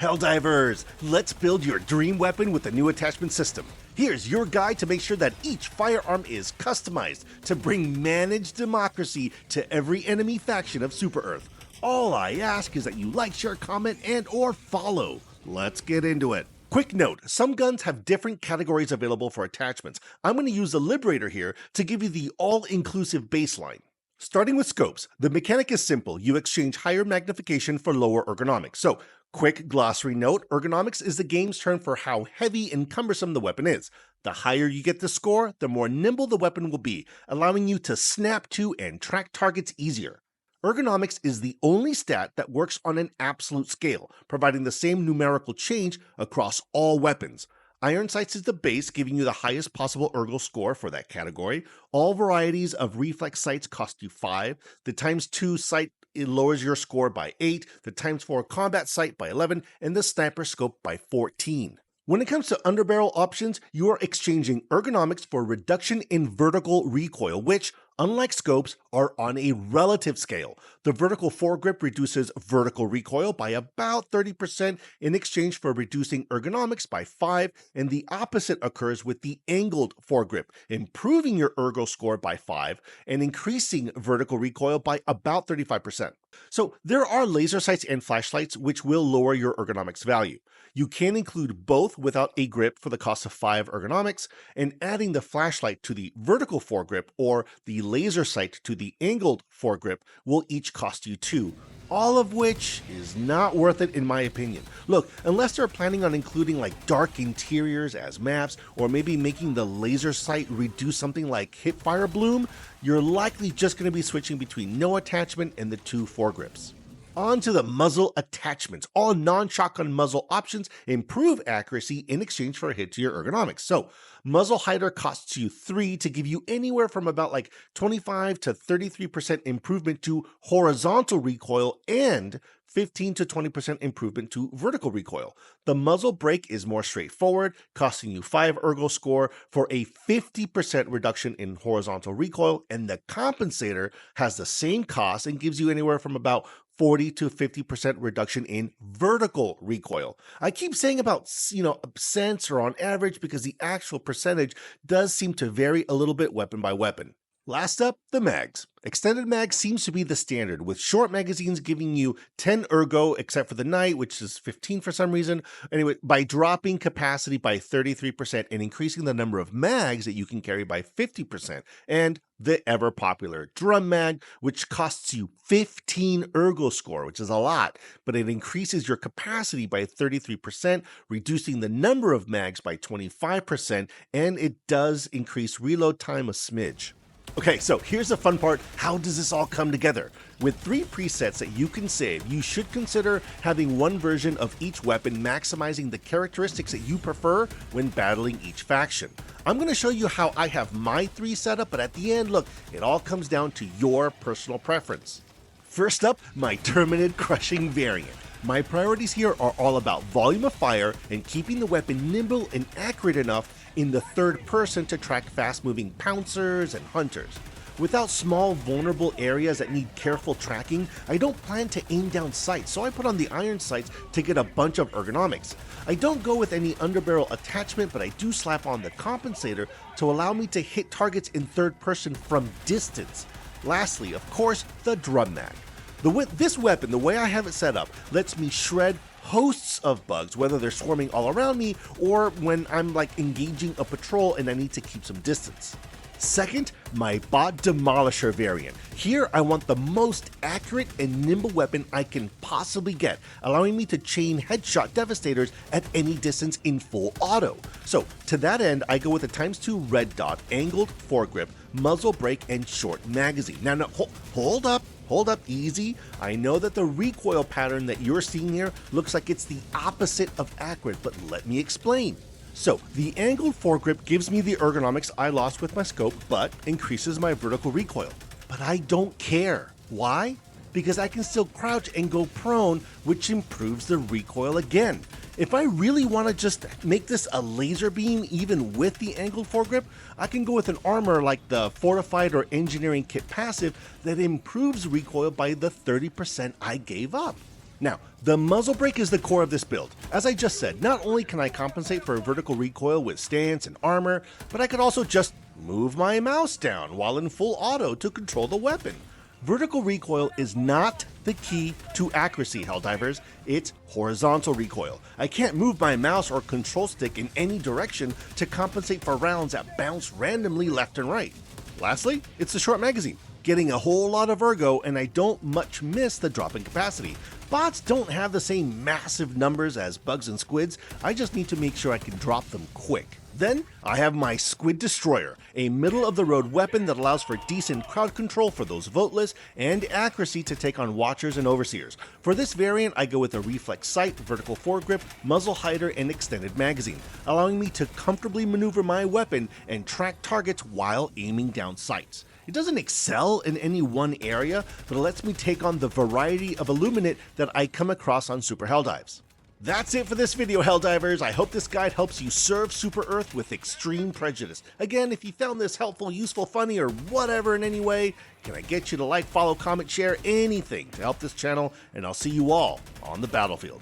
Helldivers, let's build your dream weapon with the new attachment system. Here's your guide to make sure that each firearm is customized to bring managed democracy to every enemy faction of Super Earth. All I ask is that you like, share, comment, and or follow. Let's get into it. Quick note, some guns have different categories available for attachments. I'm going to use the Liberator here to give you the all-inclusive baseline. Starting with scopes, the mechanic is simple. You exchange higher magnification for lower ergonomics. So, quick glossary note, ergonomics is the game's term for how heavy and cumbersome the weapon is. The higher you get the score, the more nimble the weapon will be, allowing you to snap to and track targets easier. Ergonomics is the only stat that works on an absolute scale, providing the same numerical change across all weapons. Iron sights is the base, giving you the highest possible ergo score for that category. All varieties of reflex sights cost you 5. The ×2 sight lowers your score by 8, the ×4 combat sight by 11, and the sniper scope by 14. When it comes to underbarrel options, you are exchanging ergonomics for reduction in vertical recoil, which, unlike scopes, are on a relative scale. The vertical foregrip reduces vertical recoil by about 30% in exchange for reducing ergonomics by 5, and the opposite occurs with the angled foregrip, improving your ergo score by 5 and increasing vertical recoil by about 35%. So there are laser sights and flashlights which will lower your ergonomics value. You can include both without a grip for the cost of 5 ergonomics, and adding the flashlight to the vertical foregrip or the laser sight to the angled foregrip will each cost you 2, all of which is not worth it in my opinion. Look, unless they're planning on including like dark interiors as maps, or maybe making the laser sight reduce something like hipfire bloom, you're likely just going to be switching between no attachment and the 2 foregrips. On to the muzzle attachments. All non-shotgun muzzle options improve accuracy in exchange for a hit to your ergonomics. So, muzzle hider costs you 3 to give you anywhere from about like 25 to 33% improvement to horizontal recoil and 15 to 20% improvement to vertical recoil. The muzzle brake is more straightforward, costing you 5 ergo score for a 50% reduction in horizontal recoil, and the compensator has the same cost and gives you anywhere from about 40 to 50% reduction in vertical recoil. I keep saying about, cents or on average because the actual percentage does seem to vary a little bit weapon by weapon. Last up, the mags. Extended mag seems to be the standard, with short magazines giving you 10 ergo except for the night, which is 15 for some reason. Anyway, by dropping capacity by 33% and increasing the number of mags that you can carry by 50%, and the ever popular drum mag, which costs you 15 ergo score, which is a lot, but it increases your capacity by 33%, reducing the number of mags by 25%, and it does increase reload time a smidge. Okay, so here's the fun part. How does this all come together? With 3 presets that you can save, you should consider having one version of each weapon maximizing the characteristics that you prefer when battling each faction. I'm going to show you how I have my 3 set up, but at the end, look, it all comes down to your personal preference. First up, my Terminid Crushing variant. My priorities here are all about volume of fire and keeping the weapon nimble and accurate enough in the third person to track fast-moving pouncers and hunters. Without small, vulnerable areas that need careful tracking, I don't plan to aim down sights, so I put on the iron sights to get a bunch of ergonomics. I don't go with any underbarrel attachment, but I do slap on the compensator to allow me to hit targets in third person from distance. Lastly, of course, the drum mag. This weapon, the way I have it set up, lets me shred hosts of bugs, whether they're swarming all around me or when I'm like engaging a patrol and I need to keep some distance. Second, my Bot Demolisher variant. Here I want the most accurate and nimble weapon I can possibly get, allowing me to chain headshot devastators at any distance in full auto. So to that end, I go with a ×2 red dot, angled foregrip, muzzle brake, and short magazine. Now hold up, easy. I know that the recoil pattern that you're seeing here looks like it's the opposite of accurate, but let me explain. So, the angled foregrip gives me the ergonomics I lost with my scope, but increases my vertical recoil. But I don't care. Why? Because I can still crouch and go prone, which improves the recoil again. If I really want to just make this a laser beam even with the angled foregrip, I can go with an armor like the Fortified or Engineering Kit passive that improves recoil by the 30% I gave up. Now, the muzzle brake is the core of this build. As I just said, not only can I compensate for vertical recoil with stance and armor, but I could also just move my mouse down while in full auto to control the weapon. Vertical recoil is not the key to accuracy, Helldivers, it's horizontal recoil. I can't move my mouse or control stick in any direction to compensate for rounds that bounce randomly left and right. Lastly, it's the short magazine, getting a whole lot of ergo, and I don't much miss the drop in capacity. Bots don't have the same massive numbers as bugs and squids, I just need to make sure I can drop them quick. Then, I have my Squid Destroyer, a middle-of-the-road weapon that allows for decent crowd control for those voteless and accuracy to take on watchers and overseers. For this variant, I go with a reflex sight, vertical foregrip, muzzle hider, and extended magazine, allowing me to comfortably maneuver my weapon and track targets while aiming down sights. It doesn't excel in any one area, but it lets me take on the variety of illuminate that I come across on Super Helldives. That's it for this video, Helldivers. I hope this guide helps you serve Super Earth with extreme prejudice. Again, if you found this helpful, useful, funny, or whatever in any way, can I get you to like, follow, comment, share, anything to help this channel, and I'll see you all on the battlefield.